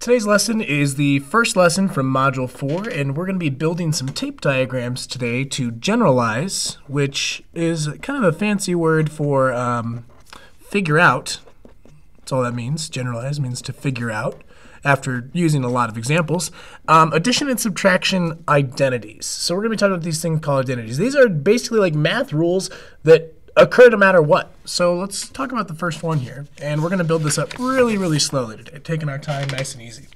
Today's lesson is the first lesson from Module 4, and we're going to be building some tape diagrams today to generalize, which is kind of a fancy word for figure out. That's all that means. Generalize means to figure out, after using a lot of examples. Addition and subtraction identities. So we're going to be talking about these things called identities. These are basically like math rules that occur no matter what. So let's talk about the first one here. And we're going to build this up really slowly today, taking our time nice and easy.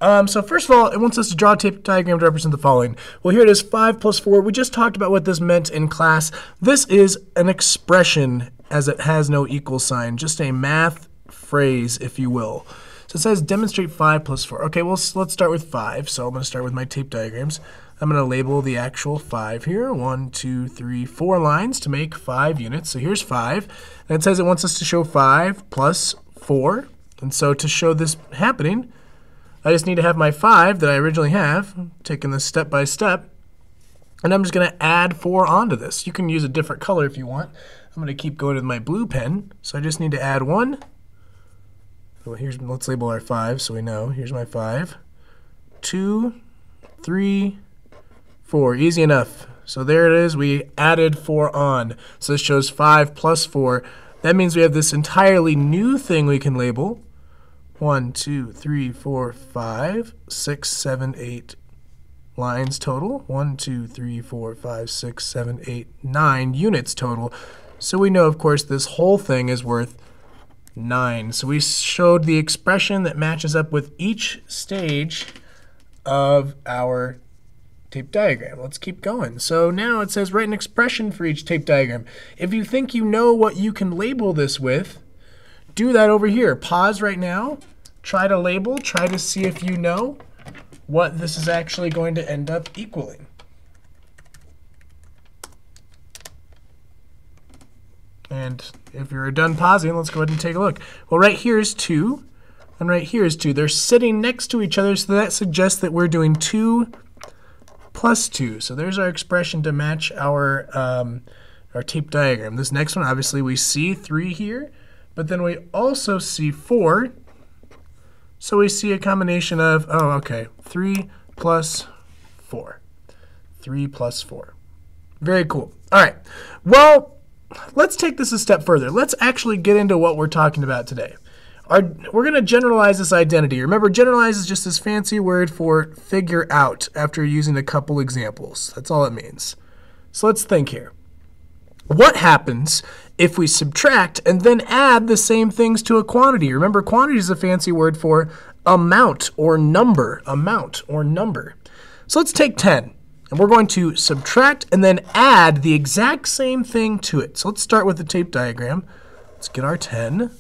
So first of all, it wants us to draw a tape diagram to represent the following. Well, here it is, 5 plus 4. We just talked about what this meant in class. This is an expression as it has no equal sign, just a math phrase, if you will. So it says demonstrate 5 plus 4. Okay, well, let's start with 5. So I'm going to start with my tape diagrams. I'm going to label the actual 5 here. 1, 2, 3, 4 lines to make 5 units. So here's 5. And it says it wants us to show 5 plus 4. And so to show this happening, I just need to have my 5 that I originally have, taking this step by step. And I'm just going to add 4 onto this. You can use a different color if you want. I'm going to keep going with my blue pen. So I just need to add 1. Well, let's label our 5 so we know. Here's my 5. 2, 3, 4. Easy enough. So there it is. We added 4 on. So this shows 5 plus 4. That means we have this entirely new thing we can label. 1, 2, 3, 4, 5, 6, 7, 8 lines total. 1, 2, 3, 4, 5, 6, 7, 8, 9 units total. So we know, of course, this whole thing is worth 9. So we showed the expression that matches up with each stage of our tape diagram. Let's keep going. So now it says write an expression for each tape diagram. If you think you know what you can label this with, do that over here. Pause right now. Try to label. Try to see if you know what this is actually going to end up equaling. And if you're done pausing, let's go ahead and take a look. Well, right here is 2, and right here is 2. They're sitting next to each other, so that suggests that we're doing 2 plus 2. So there's our expression to match our tape diagram. This next one, obviously, we see 3 here, but then we also see 4. So we see a combination of, 3 plus 4. 3 plus 4. Very cool. All right. Well, let's take this a step further. Let's actually get into what we're talking about today. We're going to generalize this identity. Remember, generalize is just this fancy word for figure out after using a couple examples. That's all it means. So let's think here. What happens if we subtract and then add the same things to a quantity? Remember, quantity is a fancy word for amount or number. Amount or number. So let's take 10. And we're going to subtract and then add the exact same thing to it. So let's start with the tape diagram. Let's get our 10.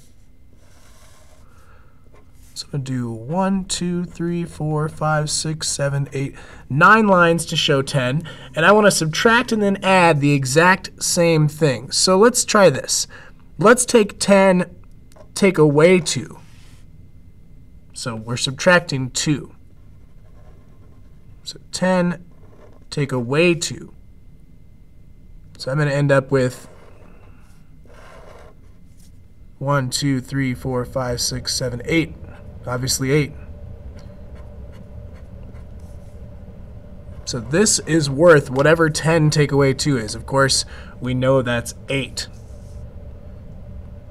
So I'm going to do 1, 2, 3, 4, 5, 6, 7, 8, 9 lines to show 10. And I want to subtract and then add the exact same thing. So let's try this. Let's take 10, take away 2. So we're subtracting 2. So 10, take away 2. So I'm going to end up with 1, 2, 3, 4, 5, 6, 7, 8. Obviously 8. So this is worth whatever 10 take away 2 is. Of course, we know that's 8.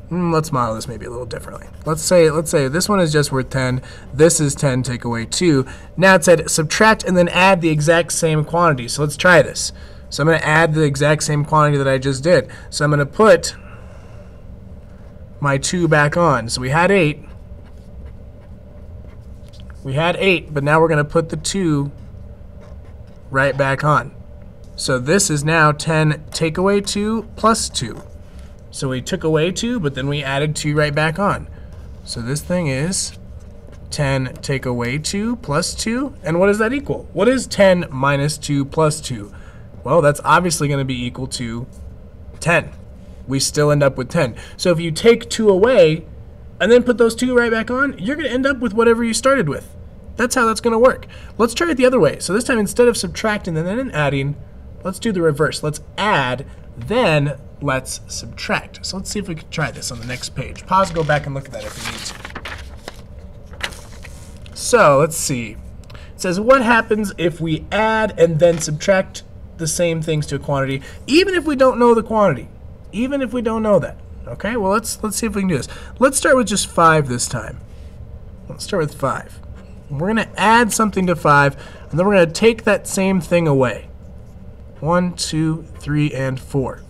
Let's model this maybe a little differently. Let's say this one is just worth 10. This is 10 take away 2. Now it said subtract and then add the exact same quantity. So let's try this. So I'm going to add the exact same quantity that I just did. So I'm going to put my 2 back on. So we had 8. We had 8, but now we're going to put the 2 right back on. So this is now 10 take away 2 plus 2. So we took away 2, but then we added 2 right back on. So this thing is 10 take away 2 plus 2. And what does that equal? What is 10 minus 2 plus 2? Well, that's obviously going to be equal to 10. We still end up with 10. So if you take 2 away and then put those 2 right back on, you're going to end up with whatever you started with. That's how that's going to work. Let's try it the other way. So this time, instead of subtracting and then adding, let's do the reverse. Let's add, then let's subtract. So let's see if we can try this on the next page. Pause, go back and look at that if you need to. So let's see. It says, what happens if we add and then subtract the same things to a quantity, even if we don't know the quantity? Even if we don't know that. Okay, well, let's see if we can do this. Let's start with just 5 this time. Let's start with 5. We're going to add something to 5, and then we're going to take that same thing away. 1, 2, 3, and 4.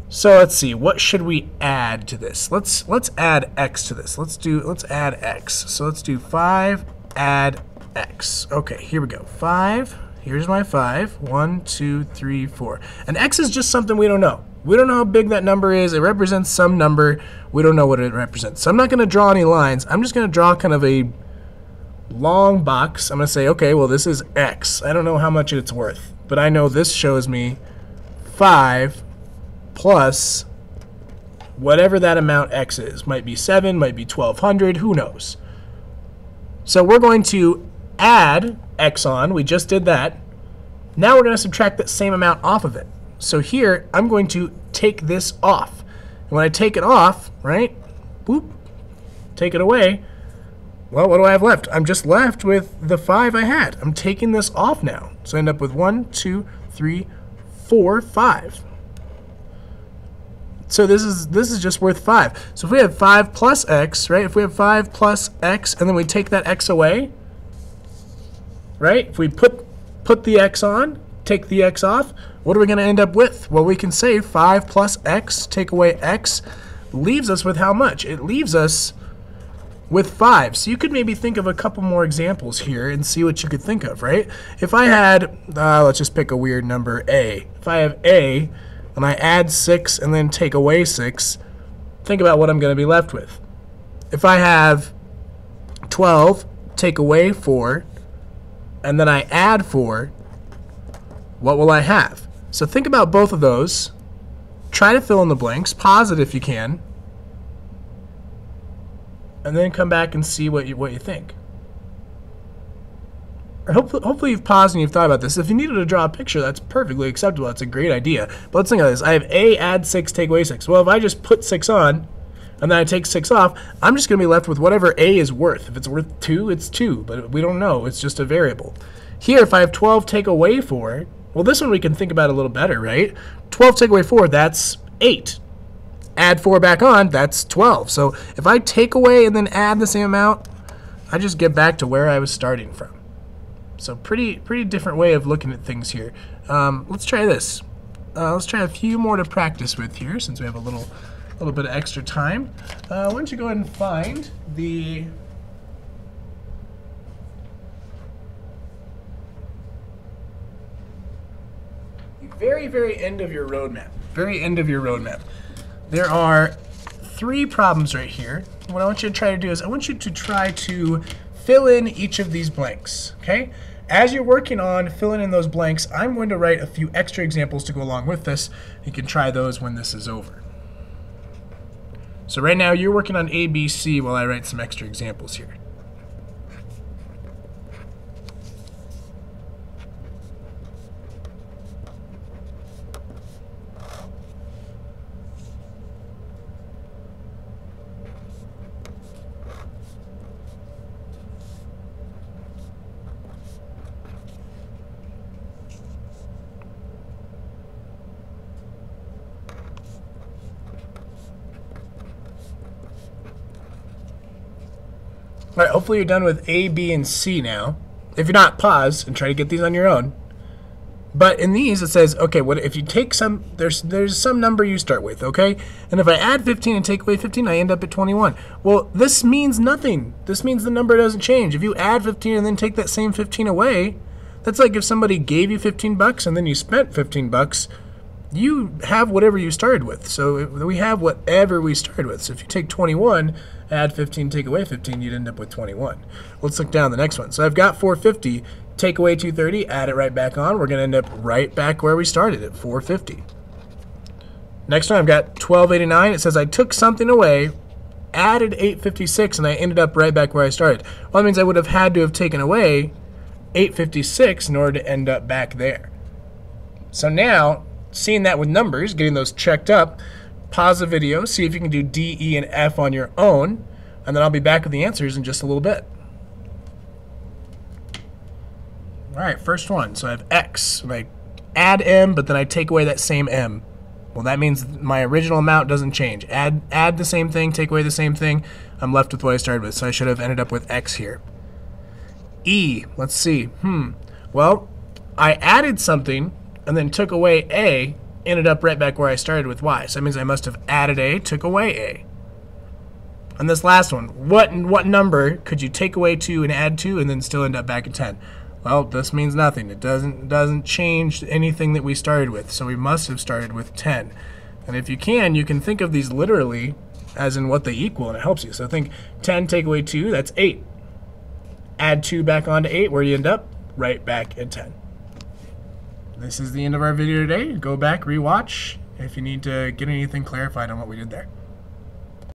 So let's see, what should we add to this? Let's add x to this. Let's add x. So let's do 5 add x. Okay, here we go. 5. Here's my 5. 1, 2, 3, 4. And x is just something we don't know. We don't know how big that number is. It represents some number. We don't know what it represents. So I'm not going to draw any lines. I'm just going to draw kind of a long box. I'm going to say, okay, well, this is x. I don't know how much it's worth, but I know this shows me 5 plus whatever that amount x is. Might be 7, might be 1,200, who knows? So we're going to add x on. We just did that. Now we're going to subtract that same amount off of it. So here, I'm going to take this off. And when I take it off, right, boop, take it away, well, what do I have left? I'm just left with the 5 I had. I'm taking this off now. So I end up with 1, 2, 3, 4, 5. So this is just worth 5. So if we have 5 plus x, right, if we have 5 plus x, and then we take that x away, right, if we put the x on, take the x off, what are we going to end up with? Well, we can say 5 plus x, take away x, leaves us with how much? It leaves us with 5. So you could maybe think of a couple more examples here and see what you could think of, right? If I had, let's just pick a weird number, a. If I have a, and I add 6 and then take away 6, think about what I'm going to be left with. If I have 12, take away 4, and then I add 4, what will I have? So think about both of those. Try to fill in the blanks. Pause it if you can. And then come back and see what you think. Or hopefully you've paused and you've thought about this. If you needed to draw a picture, that's perfectly acceptable. That's a great idea. But let's think of this. I have a add 6, take away 6. Well, if I just put 6 on, and then I take 6 off, I'm just going to be left with whatever a is worth. If it's worth 2, it's 2. But we don't know. It's just a variable. Here, if I have 12 take away 4, well, this one we can think about a little better, right? 12 take away 4, that's 8. Add 4 back on, that's 12. So if I take away and then add the same amount, I just get back to where I was starting from. So pretty different way of looking at things here. Let's try this. Let's try a few more to practice with here since we have a little bit of extra time. Why don't you go ahead and find the very end of your roadmap. Very end of your roadmap. There are 3 problems right here. What I want you to try to do is I want you to try to fill in each of these blanks, okay? As you're working on filling in those blanks, I'm going to write a few extra examples to go along with this. You can try those when this is over. So right now you're working on A, B, C while I write some extra examples here. All right, hopefully you're done with A, B, and C now. If you're not, pause and try to get these on your own. But in these, it says, okay, what if you take some, there's some number you start with, okay? And if I add 15 and take away 15, I end up at 21. Well, this means nothing. This means the number doesn't change. If you add 15 and then take that same 15 away, that's like if somebody gave you 15 bucks and then you spent 15 bucks, you have whatever you started with. So we have whatever we started with. So if you take 21, add 15, take away 15, you'd end up with 21. Let's look down the next one. So I've got 450, take away 230, add it right back on. We're going to end up right back where we started at 450. Next one, I've got 1289. It says I took something away, added 856, and I ended up right back where I started. Well, that means I would have had to have taken away 856 in order to end up back there. So now, seeing that with numbers, getting those checked up, pause the video, see if you can do D, E, and F on your own, and then I'll be back with the answers in just a little bit. All right, first one. So I have x. And I add m, but then I take away that same m. Well, that means my original amount doesn't change. Add the same thing, take away the same thing. I'm left with what I started with, so I should have ended up with x here. E, let's see. Well, I added something and then took away a, ended up right back where I started with y. So that means I must have added a, took away a. And this last one, what number could you take away 2 and add 2 and then still end up back at 10? Well, this means nothing. It doesn't change anything that we started with, so we must have started with 10. And if you can think of these literally as in what they equal, and it helps you. So think 10 take away 2, that's 8. Add 2 back onto 8, where do you end up? Right back at 10. This is the end of our video today. Go back, rewatch if you need to get anything clarified on what we did there.